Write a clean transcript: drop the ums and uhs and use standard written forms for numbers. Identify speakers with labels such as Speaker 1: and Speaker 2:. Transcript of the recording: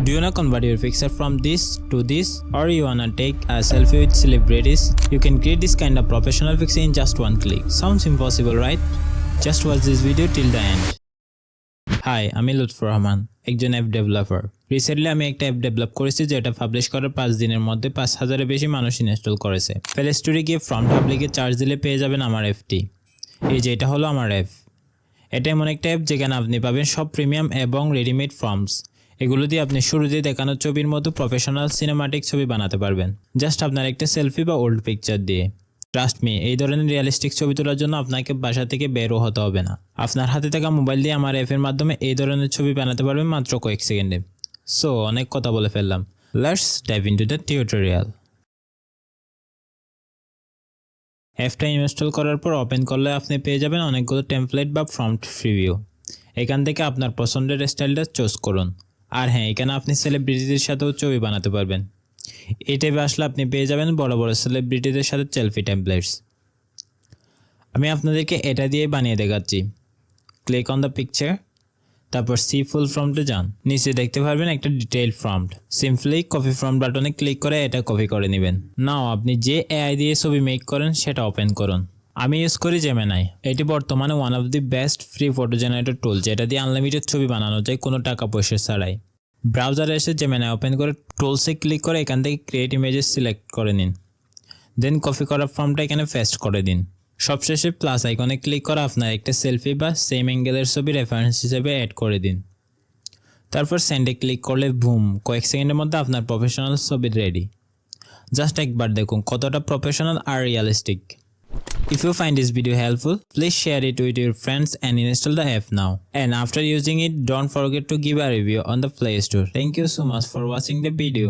Speaker 1: Do you wanna convert your picture from this to this, or you wanna take a selfie with celebrities? You can create this kind of professional picture in just one click. Sounds impossible, right? Just watch this video till the end. Hi, আমি লুৎফর রহমান, একজন app developer. Recently আমি একটা app develop করেছি যেটা publish করার 5 দিনের মধ্যে 5000-এর বেশি মানুষ ইনস্টল করেছে। প্লে স্টোরে গিয়ে ফ্রম ট্যাব লিখে চার্জ দিলে পেয়ে যাবেন আমার অ্যাপটি। এই যে এটা হলো আমার অ্যাপ। এটা এমন একটা অ্যাপ যেখানে আপনি পাবেন সব প্রিমিয়াম এবং রেডিমেড ফর্মস। এগুলো দিয়ে আপনি শুরুতে দেখানো ছবির মতো প্রফেশনাল সিনেমাটিক ছবি বানাতে পারবেন, জাস্ট আপনার একটা সেলফি বা ওল্ড পিকচার দিয়ে। ট্রাস্ট মি, এই ধরনের রিয়েলিস্টিক ছবি তোলার জন্য আপনাকে বাসা থেকে বেরও হতে হবে না। আপনার হাতে থাকা মোবাইল দিয়ে আমার অ্যাপের মাধ্যমে এই ধরনের ছবি বানাতে পারবেন মাত্র কয়েক সেকেন্ডে। সো অনেক কথা বলে ফেললাম, let's dive into the tutorial. অ্যাপটা ইনস্টল করার পর ওপেন করলে আপনি পেয়ে যাবেন অনেকগুলো টেমপ্লেট বা প্রম্পট প্রিভিউ। এখান থেকে আপনার পছন্দের স্টাইলটা চুজ করুন। আর হ্যাঁ, এখানে আপনি সেলিব্রিটিদের সাথেও ছবি বানাতে পারবেন। এই ট্যাবে আসলে আপনি পেয়ে যাবেন বড় বড় সেলিব্রিটিদের সাথে সেলফি টেমপ্লেটস। আমি আপনাদেরকে এটা দিয়ে বানিয়ে দেখাচ্ছি। ক্লিক অন দ্য পিকচার, তারপর সি ফুল প্রম্পটে যান। নিচে দেখতে পারবেন একটা detail prompt. Simply copy prompt বাটনে ক্লিক করে এটা কপি করে নেবেন। নাও আপনি যে এআই দিয়ে ছবি মেক করেন সেটা ওপেন করুন। আমি ইউজ করি জেমিনাই। এটি বর্তমানে one of the best free photo generator tool, যেটা দিয়ে আনলিমিটেড ছবি বানানো যায় কোনো টাকা পয়সা ছাড়াই। ব্রাউজারে এসে জেমিনাই ওপেন করে টুলসে ক্লিক করে এখান থেকে ক্রিয়েট ইমেজেস সিলেক্ট করে নিন। দেন কপি করা ফর্মটা এখানে পেস্ট করে দিন। সবশেষে প্লাস আইকনে ক্লিক করে আপনার একটা সেলফি বা সেম অ্যাঙ্গেলের ছবি রেফারেন্স হিসেবে অ্যাড করে দিন। তারপর সেন্ডে ক্লিক করলে বুম, কয়েক সেকেন্ডের মধ্যে আপনার প্রফেশনাল ছবি রেডি। জাস্ট একবার দেখুন কতটা প্রফেশনাল আর realistic. If you find this video helpful, please share it with your friends and install the app now. And after using it, don't forget to give a review on the Play Store. Thank you so much for watching the video.